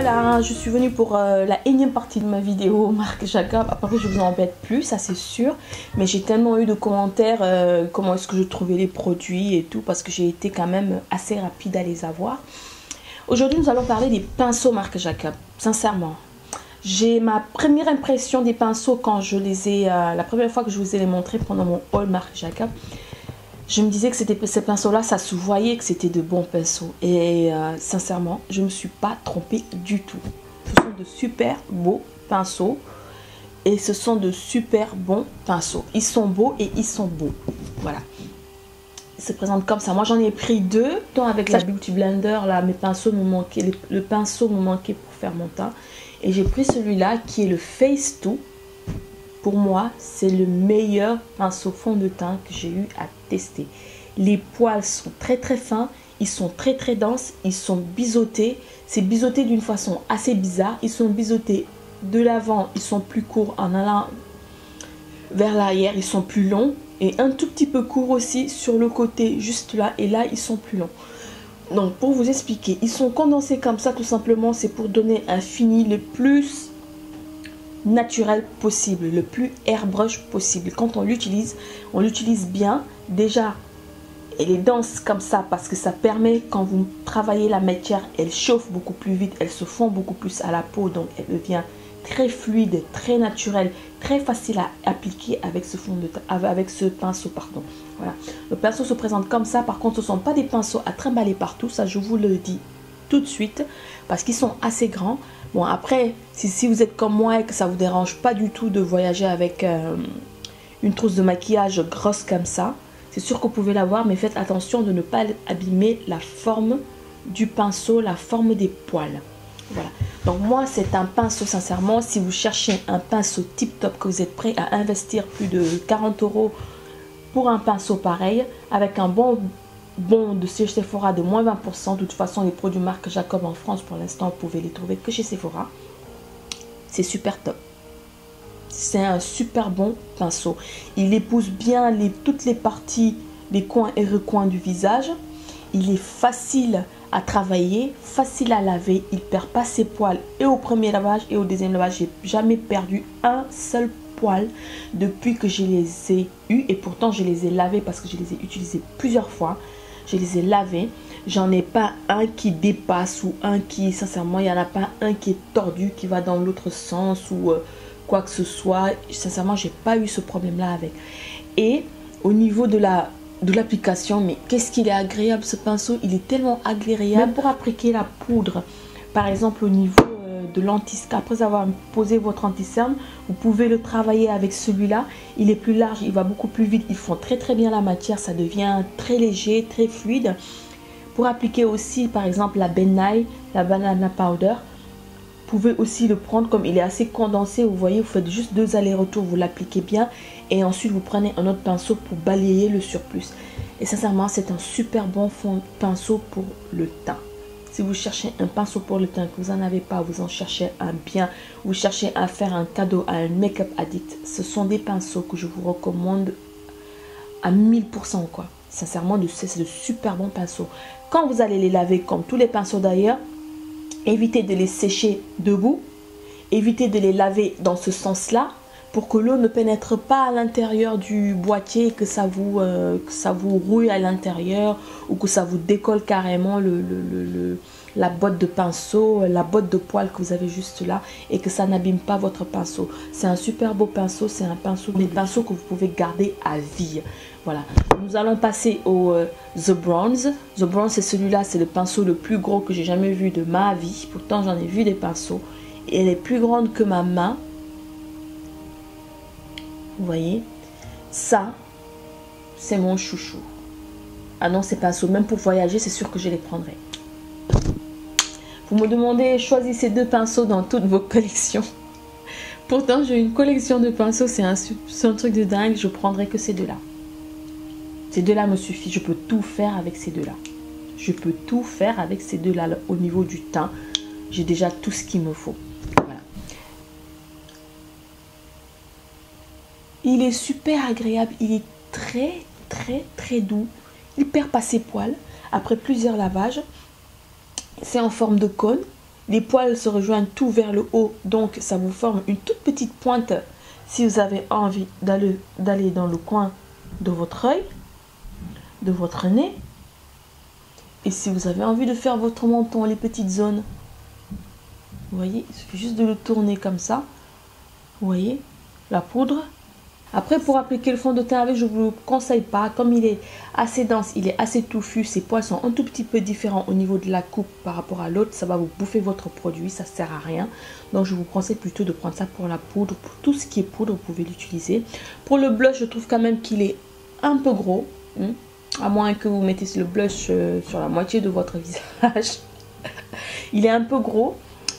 Voilà, je suis venue pour la énième partie de ma vidéo Marc Jacob. Après, je vous embête plus, ça c'est sûr. Mais j'ai tellement eu de commentaires, comment est-ce que je trouvais les produits et tout, parce que j'ai été quand même assez rapide à les avoir. Aujourd'hui, nous allons parler des pinceaux Marc Jacob. Sincèrement, j'ai ma première impression des pinceaux quand je les ai, la première fois que je vous ai les montrés pendant mon haul Marc Jacob. Je me disais que ces pinceaux-là, ça se voyait que c'était de bons pinceaux. Et sincèrement, je ne me suis pas trompée du tout. Ce sont de super beaux pinceaux. Et ce sont de super bons pinceaux. Ils sont beaux et ils sont beaux. Voilà. Ils se présentent comme ça. Moi, j'en ai pris deux. Tant avec la Beauty Blender, là, mes pinceaux me manquaient. Le pinceau me manquait pour faire mon teint. Et j'ai pris celui-là qui est le Face 2. Pour moi, c'est le meilleur pinceau fond de teint que j'ai eu à tester. Les poils sont très très fins, ils sont très très denses, ils sont biseautés. C'est biseauté d'une façon assez bizarre. Ils sont biseautés de l'avant, ils sont plus courts en allant vers l'arrière, ils sont plus longs. Et un tout petit peu court aussi sur le côté, juste là. Et là, ils sont plus longs. Donc, pour vous expliquer, ils sont condensés comme ça tout simplement. C'est pour donner un fini le plus naturel possible, le plus airbrush possible. Quand on l'utilise bien. Déjà, elle est dense comme ça parce que ça permet, quand vous travaillez la matière, elle chauffe beaucoup plus vite, elle se fond beaucoup plus à la peau, donc elle devient très fluide, très naturelle, très facile à appliquer avec ce fond de teint, avec ce pinceau, pardon. Voilà, le pinceau se présente comme ça. Par contre, ce ne sont pas des pinceaux à trimballer partout, ça je vous le dis tout de suite, parce qu'ils sont assez grands. Bon, après, si vous êtes comme moi et que ça vous dérange pas du tout de voyager avec une trousse de maquillage grosse comme ça, c'est sûr que vous pouvez l'avoir, mais faites attention de ne pas abîmer la forme du pinceau, la forme des poils. Voilà. Donc moi, c'est un pinceau, sincèrement, si vous cherchez un pinceau tip top, que vous êtes prêt à investir plus de 40 € pour un pinceau pareil, avec un bon de chez Sephora de moins 20%. De toute façon, les produits Marc Jacob en France, pour l'instant, vous pouvez les trouver que chez Sephora. C'est super top. C'est un super bon pinceau. Il épouse bien toutes les parties, les coins et recoins du visage. Il est facile à travailler, facile à laver. Il ne perd pas ses poils et au premier lavage et au deuxième lavage. J'ai jamais perdu un seul poil depuis que je les ai eus. Et pourtant, je les ai lavés parce que je les ai utilisés plusieurs fois. Je les ai lavés. J'en ai pas un qui dépasse ou un qui, sincèrement, il n'y en a pas un qui est tordu, qui va dans l'autre sens ou quoi que ce soit. Sincèrement, j'ai pas eu ce problème-là avec. Et au niveau de l'application, mais qu'est-ce qu'il est agréable ce pinceau. Il est tellement agréable. Même pour appliquer la poudre, par exemple au niveau de l'anti-cerne, après avoir posé votre anti-cerne, vous pouvez le travailler avec celui-là. Il est plus large, il va beaucoup plus vite. Ils font très très bien la matière, ça devient très léger, très fluide. Pour appliquer aussi par exemple la Ben Nye, la banana powder, vous pouvez aussi le prendre comme il est assez condensé. Vous voyez, vous faites juste 2 allers-retours, vous l'appliquez bien et ensuite vous prenez un autre pinceau pour balayer le surplus. Et sincèrement, c'est un super bon pinceau pour le teint. Si vous cherchez un pinceau pour le teint, que vous n'en avez pas, vous en cherchez un bien, vous cherchez à faire un cadeau à un make-up addict, ce sont des pinceaux que je vous recommande à 1000% quoi. Sincèrement, c'est de super bons pinceaux. Quand vous allez les laver, comme tous les pinceaux d'ailleurs, évitez de les sécher debout, évitez de les laver dans ce sens-là, pour que l'eau ne pénètre pas à l'intérieur du boîtier, que ça vous rouille à l'intérieur ou que ça vous décolle carrément la botte de pinceau, la botte de poils que vous avez juste là et que ça n'abîme pas votre pinceau. C'est un super beau pinceau, c'est un pinceau, des pinceaux que vous pouvez garder à vie. Voilà, nous allons passer au The Bronze. The Bronze, c'est celui-là, c'est le pinceau le plus gros que j'ai jamais vu de ma vie. Pourtant, j'en ai vu des pinceaux et elle est plus grande que ma main. Vous voyez, ça, c'est mon chouchou. Ah non, ces pinceaux, même pour voyager, c'est sûr que je les prendrai. Vous me demandez, choisissez 2 pinceaux dans toutes vos collections. Pourtant, j'ai une collection de pinceaux, c'est un truc de dingue. Je prendrai que ces 2-là. Ces 2-là me suffisent. Je peux tout faire avec ces 2-là. Je peux tout faire avec ces 2-là. Au niveau du teint, j'ai déjà tout ce qu'il me faut. Voilà. Il est super agréable. Il est très, très, très doux. Il perd pas ses poils après plusieurs lavages. C'est en forme de cône. Les poils se rejoignent tout vers le haut, donc ça vous forme une toute petite pointe si vous avez envie d'aller dans le coin de votre œil, de votre nez. Et si vous avez envie de faire votre menton, les petites zones, vous voyez, il suffit juste de le tourner comme ça. Vous voyez, la poudre. Après, pour appliquer le fond de teint avec, je ne vous le conseille pas. Comme il est assez dense, il est assez touffu, ses poils sont un tout petit peu différents au niveau de la coupe par rapport à l'autre. Ça va vous bouffer votre produit, ça ne sert à rien. Donc, je vous conseille plutôt de prendre ça pour la poudre. Pour tout ce qui est poudre, vous pouvez l'utiliser. Pour le blush, je trouve quand même qu'il est un peu gros. À moins que vous mettez le blush sur la moitié de votre visage. Il est un peu gros.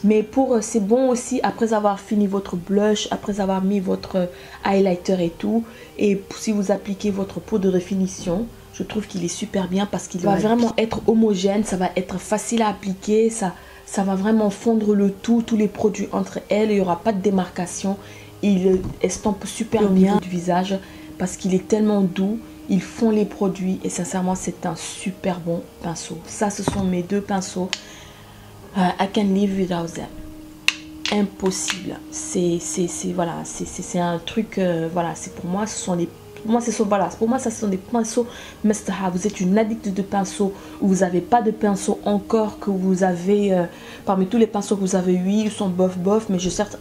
Mais c'est bon aussi après avoir fini votre blush, après avoir mis votre highlighter et tout. Et si vous appliquez votre poudre de finition, je trouve qu'il est super bien parce qu'il va vraiment être homogène. Ça va être facile à appliquer. Ça va vraiment fondre le tout, tous les produits entre elles. Il n'y aura pas de démarcation. Il estompe super bien du visage parce qu'il est tellement doux. Il fond les produits et sincèrement, c'est un super bon pinceau. Ça, ce sont mes deux pinceaux. I can live without them. Impossible. C'est voilà, c'est un truc voilà, c'est pour moi, ce sont les pour moi, ça sont des pinceaux must have. Vous êtes une addict de pinceaux ou vous n'avez pas de pinceau encore, que vous avez parmi tous les pinceaux que vous avez, oui, ils sont bof, mais je cherche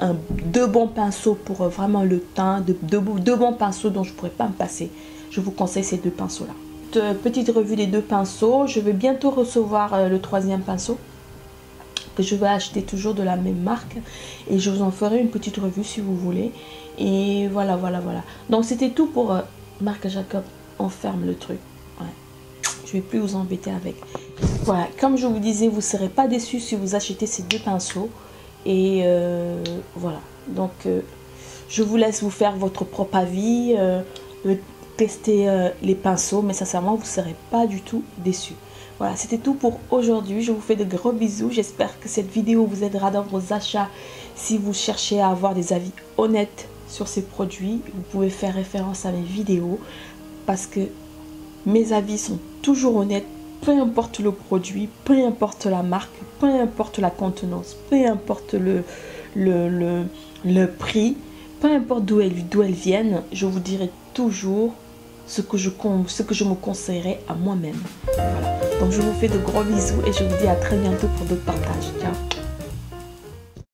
deux bons pinceaux pour vraiment le teint, deux bons pinceaux dont je ne pourrais pas me passer. Je vous conseille ces deux pinceaux là. Petite revue des deux pinceaux. Je vais bientôt recevoir le troisième pinceau que je vais acheter toujours de la même marque et je vous en ferai une petite revue si vous voulez. Et voilà. Donc c'était tout pour Marc Jacob. On ferme le truc. Ouais. Je vais plus vous embêter avec. Voilà, comme je vous disais, vous ne serez pas déçus si vous achetez ces deux pinceaux. Et voilà. Donc je vous laisse vous faire votre propre avis, tester les pinceaux, mais sincèrement vous ne serez pas du tout déçus. Voilà, c'était tout pour aujourd'hui. Je vous fais de gros bisous. J'espère que cette vidéo vous aidera dans vos achats. Si vous cherchez à avoir des avis honnêtes sur ces produits, vous pouvez faire référence à mes vidéos parce que mes avis sont toujours honnêtes. Peu importe le produit, peu importe la marque, peu importe la contenance, peu importe le prix, peu importe d'où elles viennent, je vous dirai toujours ce que je me conseillerais à moi-même. Voilà. Donc je vous fais de gros bisous et je vous dis à très bientôt pour d'autres partages. Ciao.